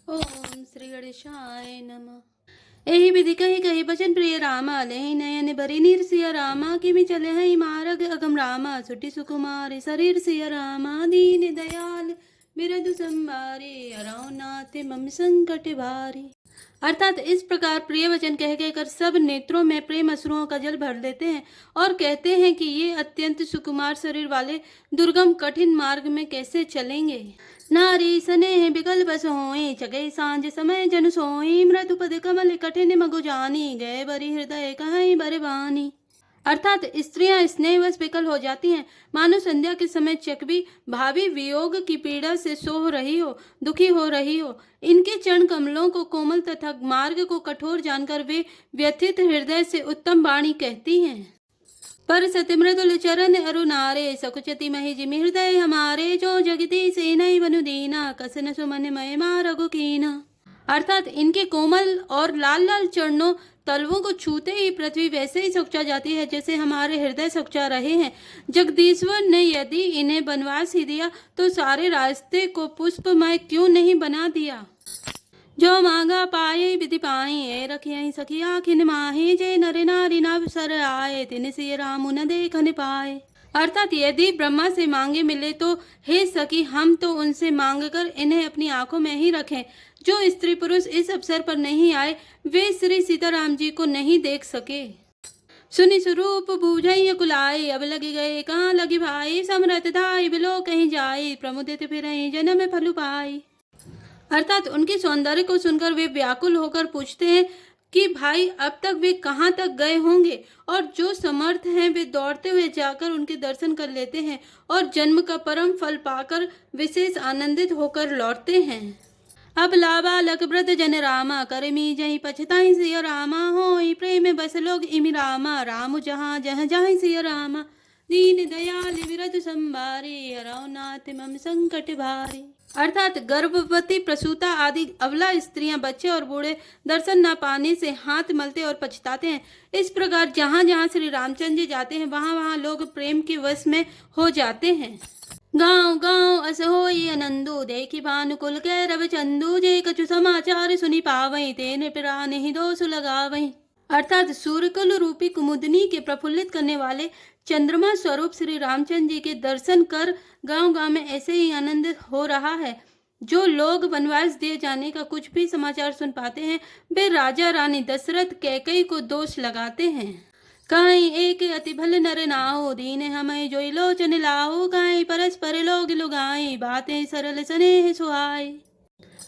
ओम श्री गणेशाय नमः। एहि विधि कही कही बचन प्रिय रामा लेहि नयन बरी नीर सिया रामा किमि चले हई मारग अगम रामा सुटी सुकुमार शरीर सिया रामा दीन दयाल बिरदु संबारे अरौ नाथ मम संकट भारी। अर्थात इस प्रकार प्रिय वचन कह कहकर सब नेत्रों में प्रेम अश्रुओं का जल भर देते हैं और कहते हैं कि ये अत्यंत सुकुमार शरीर वाले दुर्गम कठिन मार्ग में कैसे चलेंगे। नारी स्नेह बिकल बस होई जगै सांझ समय जन सोई मृदु पद कमल कठिन मगु जानी गए बरी हृदय कहीं बर बानी। अर्थात स्त्रियां स्नेहवश विकल हो जाती हैं, मानो संध्या के समय चकवी भावी वियोग की पीड़ा से सोह रही हो, दुखी हो रही हो। इनके चरण कमलों को कोमल तथा मार्ग को कठोर जानकर वे व्यथित हृदय से उत्तम वाणी कहती हैं। पर सत्य मृदुल चरण अरुणारे सकुचति महि जिमि हृदय हमारे जो जगती से नहीं बनु दीना कसन सुमन मय रघु कीना। अर्थात इनके कोमल और लाल लाल चरणों तलवों को छूते ही पृथ्वी वैसे ही सुखचा जाती है जैसे हमारे हृदय सुखचा रहे हैं। जगदीश्वर ने यदि इन्हें बनवास ही दिया तो सारे रास्ते को पुष्पमय क्यों नहीं बना दिया। जो मांगा पाए विधि पाई ए रखिया सखिया खिन माही जे नर नारी नवसर आए तिन सिय राम न देखन पाए। अर्थात यदि ब्रह्मा से मांगे मिले तो हे सखी हम तो उनसे मांगकर इन्हें अपनी आंखों में ही रखें। जो स्त्री पुरुष इस अवसर पर नहीं आए वे श्री सीताराम जी को नहीं देख सके। सुनि स्वरूप बूझई कुलाए अब लगी गए कहाँ लगी भाई समरथ धाई बिलो कहीं जाए प्रमुदित फिर जन्म फलु पाई। अर्थात उनके सौंदर्य को सुनकर वे व्याकुल होकर पूछते हैं कि भाई अब तक वे कहाँ तक गए होंगे, और जो समर्थ हैं वे दौड़ते हुए जाकर उनके दर्शन कर लेते हैं और जन्म का परम फल पाकर विशेष आनंदित होकर लौटते हैं। अब लाबा लक व्रत जन रामा करमी जही पछताई सिय रामा होई प्रेम बस लोग इमि रामा राम जहाँ जह जाहि सिय रामा दीन दयाल विरद संबारे हरौ नाथ मम संकट भारी। अर्थात गर्भवती प्रसूता आदि अबला स्त्रियां बच्चे और बूढ़े दर्शन न पाने से हाथ मलते और पछताते हैं। इस प्रकार जहाँ जहाँ श्री रामचंद्र जी जाते हैं वहाँ वहाँ लोग प्रेम के वश में हो जाते हैं। गाँव गाँव अस होई आनंदो देखी भानुकुल के रव चंदू जे कछु समाचार सुनी पावई तेने पिरा नहीं दोष लगावई। अर्थात सूर्यकुल रूपी कुमुदनी के प्रफुल्लित करने वाले चंद्रमा स्वरूप श्री रामचंद्र जी के दर्शन कर गांव गांव में ऐसे ही आनंद हो रहा है। जो लोग वनवास दिए जाने का कुछ भी समाचार सुन पाते हैं वे राजा रानी दशरथ कैकई को दोष लगाते हैं। काई एक अति भल नर नाहो दीन हमें जो लोचन लाहो काई परस्पर लोग लुगाई बातें सरल स्नेह सुहाई।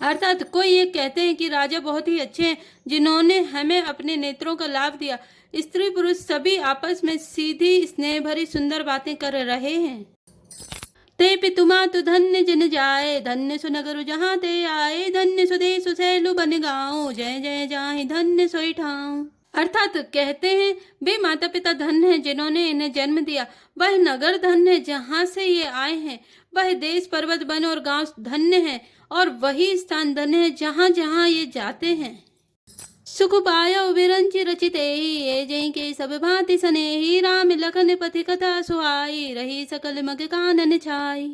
अर्थात कोई ये कहते हैं कि राजा बहुत ही अच्छे हैं जिन्होंने हमें अपने नेत्रों का लाभ दिया। स्त्री पुरुष सभी आपस में सीधी स्नेह भरी सुंदर बातें कर रहे हैं। ते पितुमा तु धन्य जन जाए धन्य सुनगरु जहाँ ते आए धन्य सुदेश सैलु बन गाँव जय जय जाहि धन्य सोई ठाऊं। अर्थात कहते हैं वे माता पिता धन्य हैं जिन्होंने इन्हें जन्म दिया, वह नगर धन्य है जहाँ से ये आए हैं, वह देश पर्वत वन और गांव धन्य है और वही स्थान धन्य है जहाँ जहाँ ये जाते हैं। सुख पायो विरंचि रचिते ये जय के सब भांति सनेही राम लखन पथि कथा सुहाई रही सकल मग कानन छाई।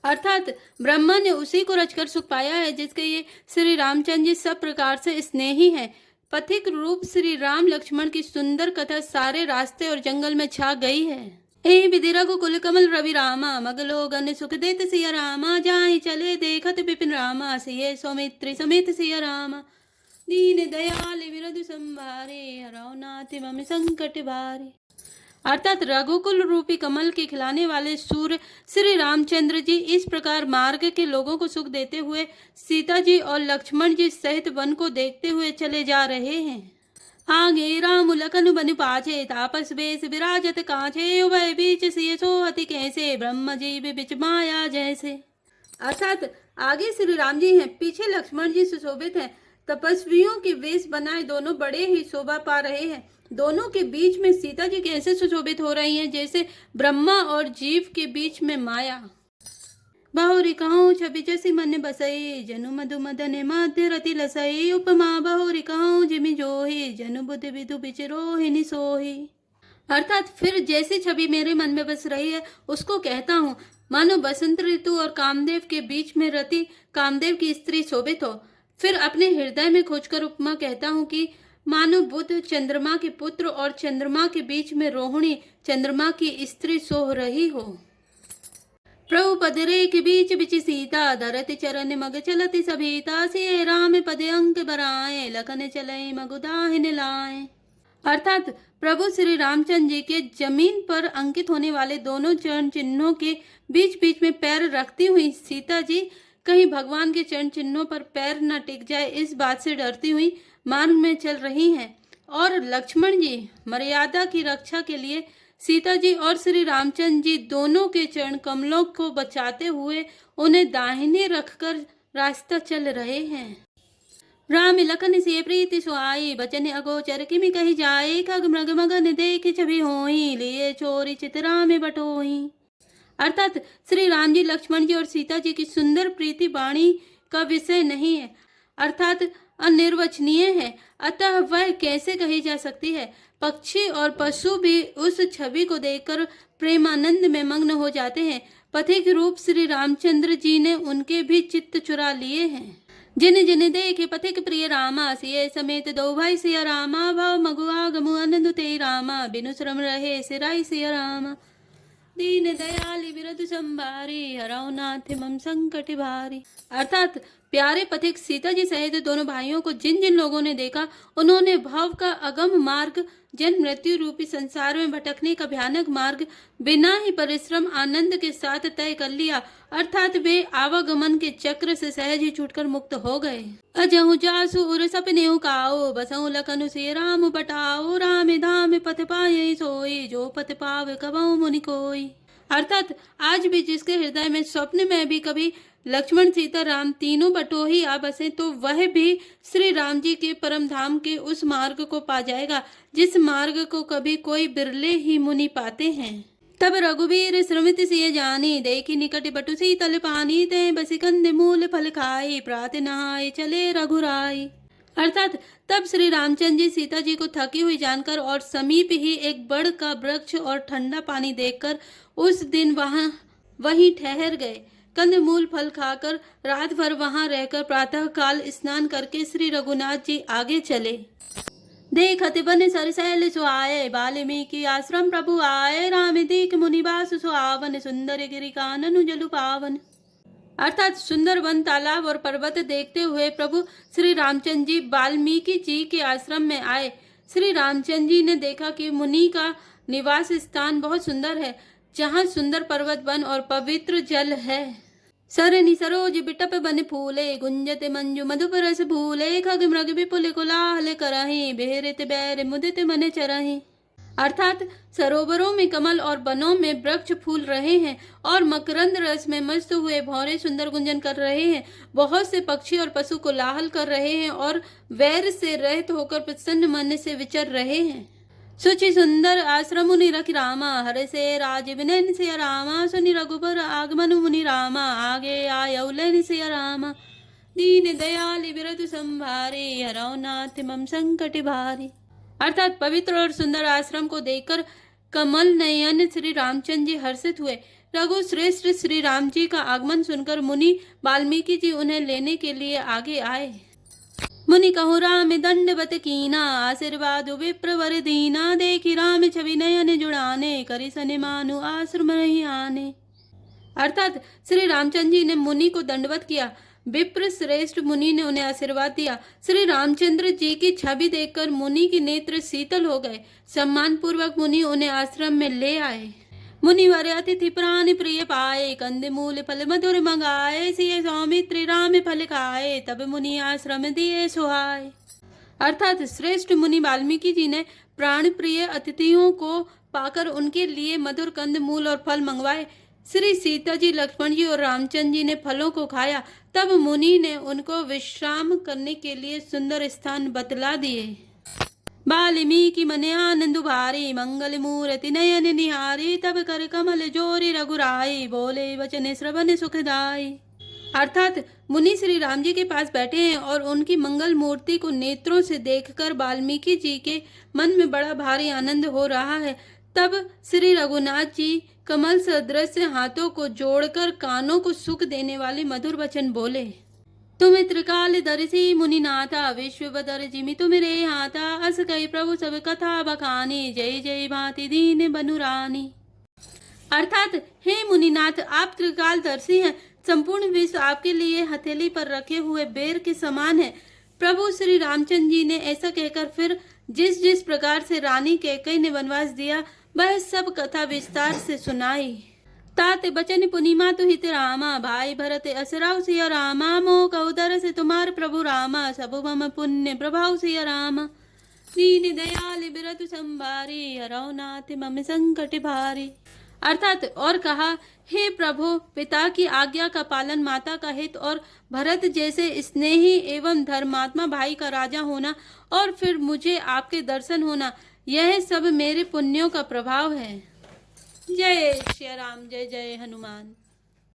अर्थात ब्रह्मा ने उसी को रचकर सुख पाया है जिसके ये श्री रामचंद्र जी सब प्रकार से स्नेही हैं। पथिक रूप श्री राम लक्ष्मण की सुंदर कथा सारे रास्ते और जंगल में छा गई है। ए विधि रघुकुल कमल रवि रामा मगलो गन सुख देत सिया रामा जाहि चले देखत विपिन रामा सिय सौमित्री समेत सिया रामा दीन दयाल विरधु संभारे हरौ नाथ मम संकट भारे। अर्थात रघुकुल रूपी कमल के खिलाने वाले सूर्य श्री रामचंद्र जी इस प्रकार मार्ग के लोगों को सुख देते हुए सीता जी और लक्ष्मण जी सहित वन को देखते हुए चले जा रहे हैं। आगे राम लखन बन पाछे तापस बेस विराजत काछे उभय बीच सिय सोहति कैसे ब्रह्म जी बिच माया जैसे। अर्थात आगे श्री राम जी हैं, पीछे लक्ष्मण जी सुशोभित हैं, तपस्वियों के वेश बनाए दोनों बड़े ही शोभा पा रहे हैं। दोनों के बीच में सीता जी कैसे सुशोभित हो रही हैं जैसे ब्रह्मा और जीव के बीच में माया। बहुरी कहूँ छवि जसी मन बसई जनु मधु मदन मध्य रति लसई उपमा बहुरी कहूँ जिमि जोही जनु बुद्ध विदु बिचरोहिनी सोही। अर्थात फिर जैसी छवि मेरे मन में बस रही है उसको कहता हूँ, मानो बसंत ऋतु और कामदेव के बीच में रति कामदेव की स्त्री शोभित हो। फिर अपने हृदय में खोजकर उपमा कहता हूँ कि मानो बुध चंद्रमा के पुत्र और चंद्रमा के बीच में रोहिणी चंद्रमा की स्त्री सोह रही हो। प्रभु पदरे के बीच बिच सीता, धरती चरण मग चलती सभीता, सिए राम पदे अंक बराए, लखन चले मगुदाहिन लाए। अर्थात प्रभु श्री रामचंद्र जी के जमीन पर अंकित होने वाले दोनों चरण चिन्हों के बीच बीच में पैर रखती हुई सीता जी कहीं भगवान के चरण चिन्हों पर पैर न टिक जाए इस बात से डरती हुई मार्ग में चल रही हैं, और लक्ष्मण जी मर्यादा की रक्षा के लिए सीता जी और श्री रामचंद्र जी दोनों के चरण कमलों को बचाते हुए उन्हें दाहिने रखकर रास्ता चल रहे हैं। राम लखन से प्रीति सुहाई, बचन अगोचर किमि कही जाए, खग मृग मगन देख छवि होई, लिए चोरी चितरा में बटोई। अर्थात श्री राम जी लक्ष्मण जी और सीता जी की सुंदर प्रीति वाणी का विषय नहीं है, अर्थात अनिर्वचनीय है, अतः वह कैसे कही जा सकती है। पक्षी और पशु भी उस छवि को देखकर प्रेमानंद में मग्न हो जाते हैं। पथिक रूप श्री रामचंद्र जी ने उनके भी चित्त चुरा लिए हैं। जिन जिन देखे पथिक प्रिय रामा, सिए समेत दो भाई सिया रामा, भव मगुआ गमु आनंद ते रामा, बिनु श्रम रहे सिराई सिया रामा। दीन दयाली विरध संभारी, हरौ नाथ मम संकट भारी। अर्थात प्यारे पथिक सीता जी सहित दोनों भाइयों को जिन जिन लोगों ने देखा, उन्होंने भव का अगम मार्ग, जन्म मृत्यु रूपी संसार में भटकने का भयानक मार्ग बिना ही परिश्रम आनंद के साथ तय कर लिया, अर्थात वे आवागमन के चक्र से सहज ही छूटकर मुक्त हो गए। अजहु जासु उर सपने काओ, बसहु लखनु से राम बटाओ, राम धाम पथ पाए सोई, जो पथ पाव कबहु मुनि कोई। अर्थात आज भी जिसके हृदय में स्वप्न में भी कभी लक्ष्मण सीता राम तीनों बटोही आ बसे, तो वह भी श्री राम जी के परम धाम के उस मार्ग को पा जाएगा जिस मार्ग को कभी कोई बिरले ही मुनि पाते हैं। तब रघुवीर श्रमित सिय जानी, देखी निकट बटु शीतल पानी, ते बसी कंद मूल फल खाई, प्रात नहाय चले रघुराई। अर्थात तब श्री रामचंद्र जी सीता जी को थकी हुई जानकर और समीप ही एक बड़ का वृक्ष और ठंडा पानी देखकर उस दिन वहीं ठहर गए। कंदमूल फल खाकर रात भर वहां रहकर प्रातः काल स्नान करके श्री रघुनाथ जी आगे चले। देखत बन सरसैल सुहाए, वाल्मीकि आश्रम प्रभु आए, राम दीक मुनिवास सुहावन, सुंदर गिरि कानन जलु पावन। अर्थात सुंदर वन तालाब और पर्वत देखते हुए प्रभु श्री रामचंद्र जी वाल्मीकि जी के आश्रम में आए। श्री रामचंद्र जी ने देखा कि मुनि का निवास स्थान बहुत सुंदर है, जहाँ सुंदर पर्वत वन और पवित्र जल है। सरनि सरोज बिटप बन फूले, गुंजत मंजु मधुप रस भूले, खग मृग विपुल कोलाहल करहि, बेहरित बैर मुदित मन चरहि। अर्थात सरोवरों में कमल और वनों में वृक्ष फूल रहे हैं और मकरंद रस में मस्त हुए भौरे सुंदर गुंजन कर रहे हैं। बहुत से पक्षी और पशु कोलाहल कर रहे हैं और वैर से रहित होकर प्रसन्न मन से विचर रहे हैं। सुचि सुंदर आश्रम मुनि रखि रामा, हरे से राज विनयन सिया रामा, सुनि रघुबर आगमन मुनि रामा, आगे आयौ लैन सिया रामा। दीन दयाल विरध संभारे, हरौ नाथ मम संकट भारी। अर्थात पवित्र और सुंदर आश्रम को देखकर कमल नयन श्री रामचंद्र जी हर्षित हुए। रघु श्रेष्ठ श्री राम जी का आगमन सुनकर मुनि वाल्मीकि जी उन्हें लेने के लिए आगे आए। मुनि कहु राम दंडवत कीना, आशीर्वाद विप्रवर दीना, देखी राम छवि नयन जुड़ाने, करि सने मानु आश्रम नहीं आने। अर्थात श्री रामचंद्र जी ने मुनि को दंडवत किया। विप्र श्रेष्ठ मुनि ने उन्हें आशीर्वाद दिया। श्री रामचंद्र जी की छवि देखकर मुनि के नेत्र शीतल हो गए। सम्मान पूर्वक मुनि उन्हें आश्रम में ले आए। मुनिवर अतिथि प्राण प्रिय पाए, कंद मूल फल मधुर मंगाए, सिय सौमित्र राम फल खाए, तब मुनि आश्रम दिए सुहाए। अर्थात श्रेष्ठ मुनि वाल्मीकि जी ने प्राण प्रिय अतिथियों को पाकर उनके लिए मधुर कंद मूल और फल मंगवाए। श्री सीता जी लक्ष्मण जी और रामचंद्र जी ने फलों को खाया। तब मुनि ने उनको विश्राम करने के लिए सुंदर स्थान बतला दिए। वाल्मीकि मन आनंद भारी, मंगल मूर्ति नयन निहारी, तब कर कमल जोरी रघुराई, बोले वचन श्रवण सुखदाई। अर्थात मुनि श्री राम जी के पास बैठे हैं और उनकी मंगल मूर्ति को नेत्रों से देखकर वाल्मीकि जी के मन में बड़ा भारी आनंद हो रहा है। तब श्री रघुनाथ जी कमल सदृश हाथों को जोड़कर कानों को सुख देने वाले मधुर वचन बोले। तुम त्रिकाल दर्शी मुनिनाथा विश्वबदर जिमि तुम रे हाथा अस कई प्रभु सब कथा बखानी जय जय भांति दीन बनुरानी। अर्थात हे मुनिनाथ, आप त्रिकालदर्शी हैं, संपूर्ण विश्व आपके लिए हथेली पर रखे हुए बेर के समान है। प्रभु श्री रामचंद्र जी ने ऐसा कहकर फिर जिस जिस प्रकार से रानी कैकेयी ने वनवास दिया वह सब कथा विस्तार से सुनाई। तात बचन पुनिमा तु हित रामा भाई भरत असराव सिया रामा मोह कउदर से तुम्हार प्रभु रामा सब मम पुण्य प्रभाव सिया रामा दीन दयाल बिरतु संभारी हरौ नाथ मम संकट भारी। अर्थात और कहा, हे प्रभु, पिता की आज्ञा का पालन, माता का हित और भरत जैसे स्नेही एवं धर्मात्मा भाई का राजा होना और फिर मुझे आपके दर्शन होना, यह सब मेरे पुण्यों का प्रभाव है। जय श्री राम, जय जय हनुमान।